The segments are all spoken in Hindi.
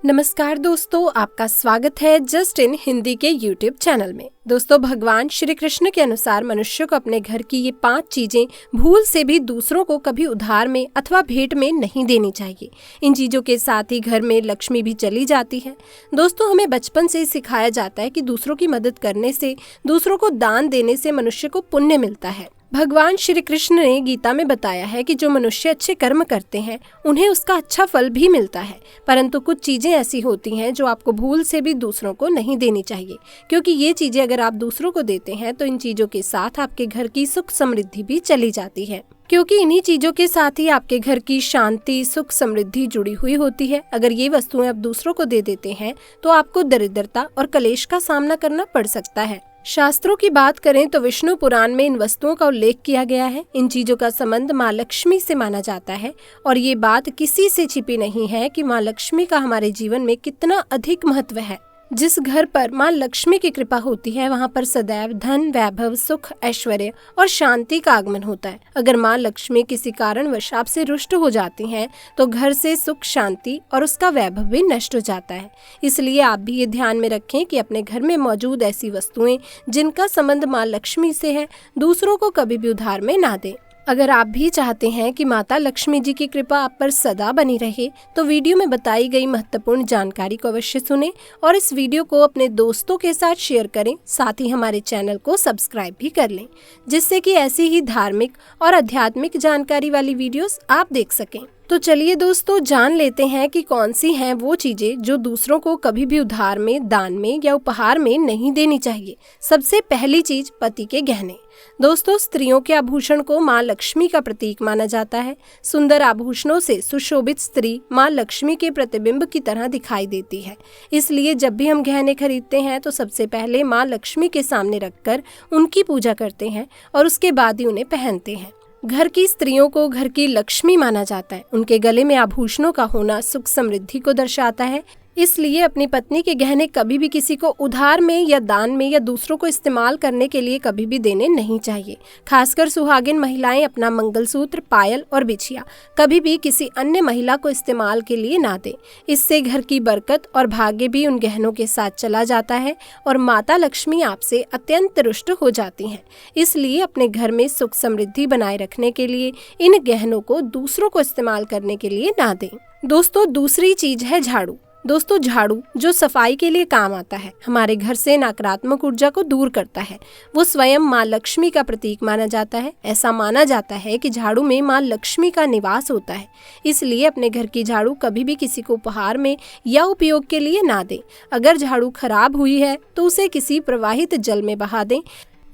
नमस्कार दोस्तों, आपका स्वागत है जस्ट इन हिंदी के यूट्यूब चैनल में। दोस्तों, भगवान श्री कृष्ण के अनुसार मनुष्य को अपने घर की ये 5 चीजें भूल से भी दूसरों को कभी उधार में अथवा भेंट में नहीं देनी चाहिए। इन चीजों के साथ ही घर में लक्ष्मी भी चली जाती है। दोस्तों, हमें बचपन से ही सिखाया जाता है कि दूसरों की मदद करने से, दूसरों को दान देने से मनुष्य को पुण्य मिलता है। भगवान श्री कृष्ण ने गीता में बताया है कि जो मनुष्य अच्छे कर्म करते हैं उन्हें उसका अच्छा फल भी मिलता है, परंतु कुछ चीजें ऐसी होती हैं जो आपको भूल से भी दूसरों को नहीं देनी चाहिए, क्योंकि ये चीजें अगर आप दूसरों को देते हैं तो इन चीजों के साथ आपके घर की सुख समृद्धि भी चली जाती है, क्योंकि इन्हीं चीजों के साथ ही आपके घर की शांति, सुख, समृद्धि जुड़ी हुई होती है। अगर ये वस्तुएं आप दूसरों को दे देते हैं तो आपको दरिद्रता और कलेश का सामना करना पड़ सकता है। शास्त्रों की बात करें तो विष्णु पुराण में इन वस्तुओं का उल्लेख किया गया है। इन चीजों का संबंध माँ लक्ष्मी से माना जाता है और ये बात किसी से छिपी नहीं है कि माँ लक्ष्मी का हमारे जीवन में कितना अधिक महत्व है। जिस घर पर माँ लक्ष्मी की कृपा होती है वहाँ पर सदैव धन, वैभव, सुख, ऐश्वर्य और शांति का आगमन होता है। अगर माँ लक्ष्मी किसी कारणवश आपसे रुष्ट हो जाती हैं तो घर से सुख, शांति और उसका वैभव भी नष्ट हो जाता है। इसलिए आप भी ये ध्यान में रखें कि अपने घर में मौजूद ऐसी वस्तुएं जिनका संबंध माँ लक्ष्मी से है, दूसरों को कभी भी उधार में ना दें। अगर आप भी चाहते हैं कि माता लक्ष्मी जी की कृपा आप पर सदा बनी रहे तो वीडियो में बताई गई महत्वपूर्ण जानकारी को अवश्य सुनें और इस वीडियो को अपने दोस्तों के साथ शेयर करें। साथ ही हमारे चैनल को सब्सक्राइब भी कर लें, जिससे कि ऐसी ही धार्मिक और आध्यात्मिक जानकारी वाली वीडियोस आप देख सकें। तो चलिए दोस्तों, जान लेते हैं कि कौन सी हैं वो चीजें जो दूसरों को कभी भी उधार में, दान में या उपहार में नहीं देनी चाहिए। सबसे पहली चीज, पति के गहने। दोस्तों, स्त्रियों के आभूषण को माँ लक्ष्मी का प्रतीक माना जाता है। सुंदर आभूषणों से सुशोभित स्त्री माँ लक्ष्मी के प्रतिबिंब की तरह दिखाई देती है। इसलिए जब भी हम गहने खरीदते हैं तो सबसे पहले माँ लक्ष्मी के सामने रखकर उनकी पूजा करते हैं और उसके बाद ही उन्हें पहनते हैं। घर की स्त्रियों को घर की लक्ष्मी माना जाता है। उनके गले में आभूषणों का होना सुख समृद्धि को दर्शाता है। इसलिए अपनी पत्नी के गहने कभी भी किसी को उधार में या दान में या दूसरों को इस्तेमाल करने के लिए कभी भी देने नहीं चाहिए। खासकर सुहागिन महिलाएं अपना मंगलसूत्र, पायल और बिछिया कभी भी किसी अन्य महिला को इस्तेमाल के लिए ना दें। इससे घर की बरकत और भाग्य भी उन गहनों के साथ चला जाता है और माता लक्ष्मी आपसे अत्यंत रुष्ट हो जाती हैं। इसलिए अपने घर में सुख समृद्धि बनाए रखने के लिए इन गहनों को दूसरों को इस्तेमाल करने के लिए ना दें। दोस्तों, दूसरी चीज है झाड़ू। दोस्तों, झाड़ू जो सफाई के लिए काम आता है, हमारे घर से नकारात्मक ऊर्जा को दूर करता है। वो स्वयं माँ लक्ष्मी का प्रतीक माना जाता है। ऐसा माना जाता है कि झाड़ू में माँ लक्ष्मी का निवास होता है। इसलिए अपने घर की झाड़ू कभी भी किसी को उपहार में या उपयोग के लिए ना दें। अगर झाड़ू खराब हुई है तो उसे किसी प्रवाहित जल में बहा दें,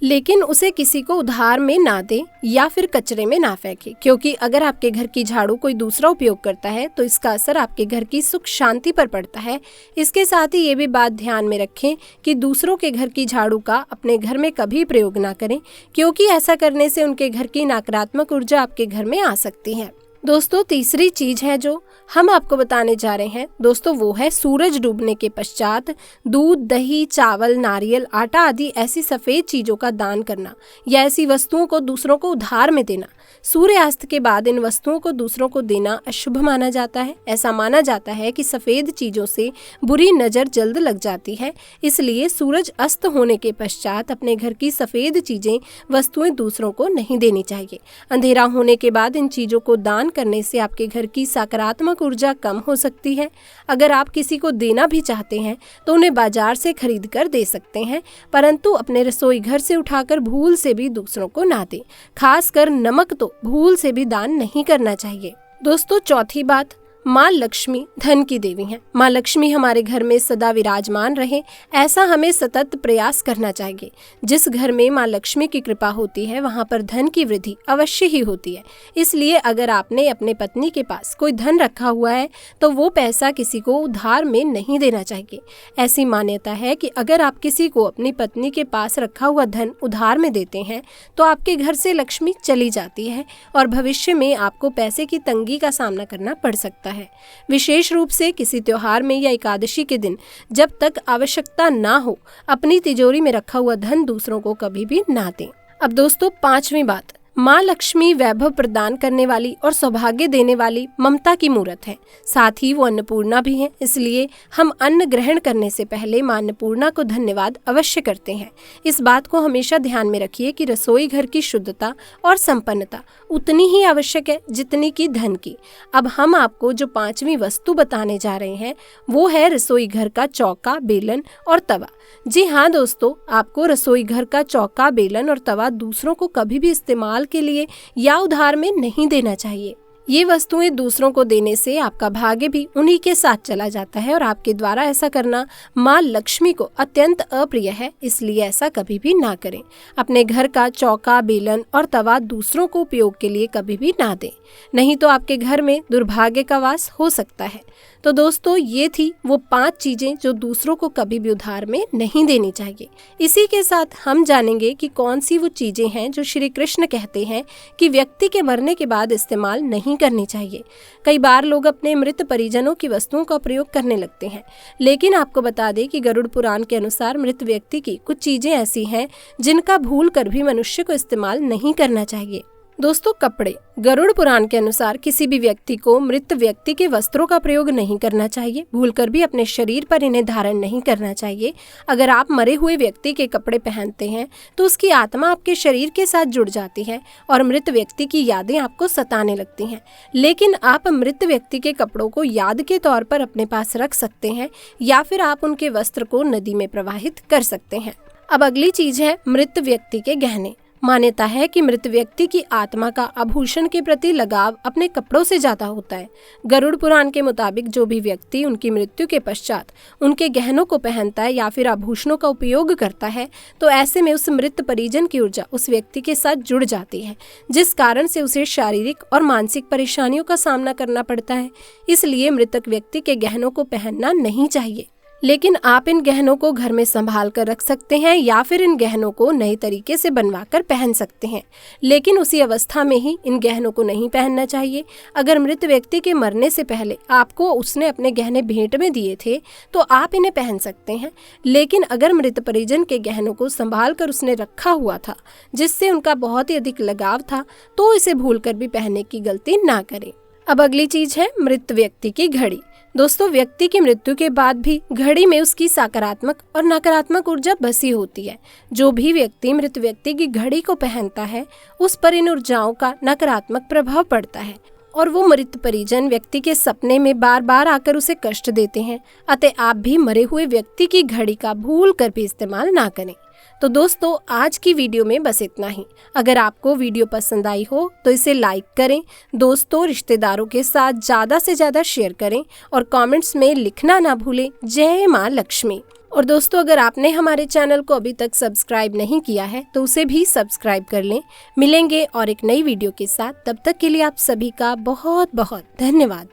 लेकिन उसे किसी को उधार में ना दें या फिर कचरे में ना फेंकें, क्योंकि अगर आपके घर की झाड़ू कोई दूसरा उपयोग करता है तो इसका असर आपके घर की सुख शांति पर पड़ता है। इसके साथ ही ये भी बात ध्यान में रखें कि दूसरों के घर की झाड़ू का अपने घर में कभी प्रयोग ना करें, क्योंकि ऐसा करने से उनके घर की नकारात्मक ऊर्जा आपके घर में आ सकती है। दोस्तों, तीसरी चीज है जो हम आपको बताने जा रहे हैं दोस्तों, वो है सूरज डूबने के पश्चात दूध, दही, चावल, नारियल, आटा आदि ऐसी सफेद चीजों का दान करना या ऐसी वस्तुओं को दूसरों को उधार में देना। सूर्यास्त के बाद इन वस्तुओं को दूसरों को देना अशुभ माना जाता है। ऐसा माना जाता है कि सफेद चीजों से बुरी नजर जल्द लग जाती है। इसलिए सूरज अस्त होने के पश्चात अपने घर की सफेद चीजें, वस्तुएं दूसरों को नहीं देनी चाहिए। अंधेरा होने के बाद इन चीजों को दान करने से आपके घर की सकारात्मक ऊर्जा कम हो सकती है। अगर आप किसी को देना भी चाहते हैं तो उन्हें बाजार से खरीद कर दे सकते हैं, परंतु अपने रसोई घर से उठाकर भूल से भी दूसरों को ना दें। खासकर नमक तो भूल से भी दान नहीं करना चाहिए। दोस्तों, चौथी बात, माँ लक्ष्मी धन की देवी हैं। माँ लक्ष्मी हमारे घर में सदा विराजमान रहे, ऐसा हमें सतत प्रयास करना चाहिए। जिस घर में माँ लक्ष्मी की कृपा होती है वहाँ पर धन की वृद्धि अवश्य ही होती है। इसलिए अगर आपने अपने पत्नी के पास कोई धन रखा हुआ है तो वो पैसा किसी को उधार में नहीं देना चाहिए। ऐसी मान्यता है कि अगर आप किसी को अपनी पत्नी के पास रखा हुआ धन उधार में देते हैं तो आपके घर से लक्ष्मी चली जाती है और भविष्य में आपको पैसे की तंगी का सामना करना पड़ सकता है। विशेष रूप से किसी त्योहार में या एकादशी के दिन जब तक आवश्यकता ना हो, अपनी तिजोरी में रखा हुआ धन दूसरों को कभी भी ना दें। अब दोस्तों, 5वीं बात, माँ लक्ष्मी वैभव प्रदान करने वाली और सौभाग्य देने वाली ममता की मूर्त है। साथ ही वो अन्नपूर्णा भी है, इसलिए हम अन्न ग्रहण करने से पहले माँ अन्नपूर्णा को धन्यवाद अवश्य करते हैं। इस बात को हमेशा ध्यान में रखिए कि रसोई घर की शुद्धता और संपन्नता उतनी ही आवश्यक है जितनी की धन की। अब हम आपको जो 5वीं वस्तु बताने जा रहे हैं वो है रसोई घर का चौका, बेलन और तवा। जी हाँ दोस्तों, आपको रसोई घर का चौका, बेलन और तवा दूसरों को कभी भी इस्तेमाल के लिए या उधार में नहीं देना चाहिए। ये वस्तुएं दूसरों को देने से आपका भाग्य भी उन्हीं के साथ चला जाता है और आपके द्वारा ऐसा करना माँ लक्ष्मी को अत्यंत अप्रिय है, इसलिए ऐसा कभी भी ना करें। अपने घर का चौका, बेलन और तवा दूसरों को उपयोग के लिए कभी भी ना दें, नहीं तो आपके घर में दुर्भाग्य का वास हो सकता है। तो दोस्तों, ये थी वो 5 चीजें जो दूसरों को कभी भी उधार में नहीं देनी चाहिए। इसी के साथ हम जानेंगे कि कौन सी वो चीजें हैं जो श्री कृष्ण कहते हैं कि व्यक्ति के मरने के बाद इस्तेमाल नहीं करनी चाहिए। कई बार लोग अपने मृत परिजनों की वस्तुओं का प्रयोग करने लगते हैं, लेकिन आपको बता दें कि गरुड़ पुराण के अनुसार मृत व्यक्ति की कुछ चीजें ऐसी हैं जिनका भूल कर भी मनुष्य को इस्तेमाल नहीं करना चाहिए। दोस्तों, कपड़े। गरुड़ पुराण के अनुसार किसी भी व्यक्ति को मृत व्यक्ति के वस्त्रों का प्रयोग नहीं करना चाहिए। भूलकर भी अपने शरीर पर इन्हें धारण नहीं करना चाहिए। अगर आप मरे हुए व्यक्ति के कपड़े पहनते हैं तो उसकी आत्मा आपके शरीर के साथ जुड़ जाती है और मृत व्यक्ति की यादें आपको सताने लगती हैं। लेकिन आप मृत व्यक्ति के कपड़ों को याद के तौर पर अपने पास रख सकते हैं या फिर आप उनके वस्त्र को नदी में प्रवाहित कर सकते हैं। अब अगली चीज है मृत व्यक्ति के गहने। मान्यता है कि मृत व्यक्ति की आत्मा का आभूषण के प्रति लगाव अपने कपड़ों से ज्यादा होता है। गरुड़ पुराण के मुताबिक जो भी व्यक्ति उनकी मृत्यु के पश्चात उनके गहनों को पहनता है या फिर आभूषणों का उपयोग करता है तो ऐसे में उस मृत परिजन की ऊर्जा उस व्यक्ति के साथ जुड़ जाती है, जिस कारण से उसे शारीरिक और मानसिक परेशानियों का सामना करना पड़ता है। इसलिए मृतक व्यक्ति के गहनों को पहनना नहीं चाहिए। लेकिन आप इन गहनों को घर में संभाल कर रख सकते हैं या फिर इन गहनों को नए तरीके से बनवा कर पहन सकते हैं, लेकिन उसी अवस्था में ही इन गहनों को नहीं पहनना चाहिए। अगर मृत व्यक्ति के मरने से पहले आपको उसने अपने गहने भेंट में दिए थे तो आप इन्हें पहन सकते हैं, लेकिन अगर मृत परिजन के गहनों को संभाल कर उसने रखा हुआ था जिससे उनका बहुत ही अधिक लगाव था तो इसे भूल कर भी पहनने की गलती ना करें। अब अगली चीज है मृत व्यक्ति की घड़ी। दोस्तों, व्यक्ति की मृत्यु के बाद भी घड़ी में उसकी सकारात्मक और नकारात्मक ऊर्जा बसी होती है। जो भी व्यक्ति मृत व्यक्ति की घड़ी को पहनता है उस पर इन ऊर्जाओं का नकारात्मक प्रभाव पड़ता है और वो मृत परिजन व्यक्ति के सपने में बार बार आकर उसे कष्ट देते हैं। अतः आप भी मरे हुए व्यक्ति की घड़ी का भूल कर भी इस्तेमाल ना करें। तो दोस्तों, आज की वीडियो में बस इतना ही। अगर आपको वीडियो पसंद आई हो तो इसे लाइक करें, दोस्तों रिश्तेदारों के साथ ज़्यादा से ज़्यादा शेयर करें और कमेंट्स में लिखना ना भूलें जय माँ लक्ष्मी। और दोस्तों, अगर आपने हमारे चैनल को अभी तक सब्सक्राइब नहीं किया है तो उसे भी सब्सक्राइब कर लें। मिलेंगे और एक नई वीडियो के साथ, तब तक के लिए आप सभी का बहुत बहुत धन्यवाद।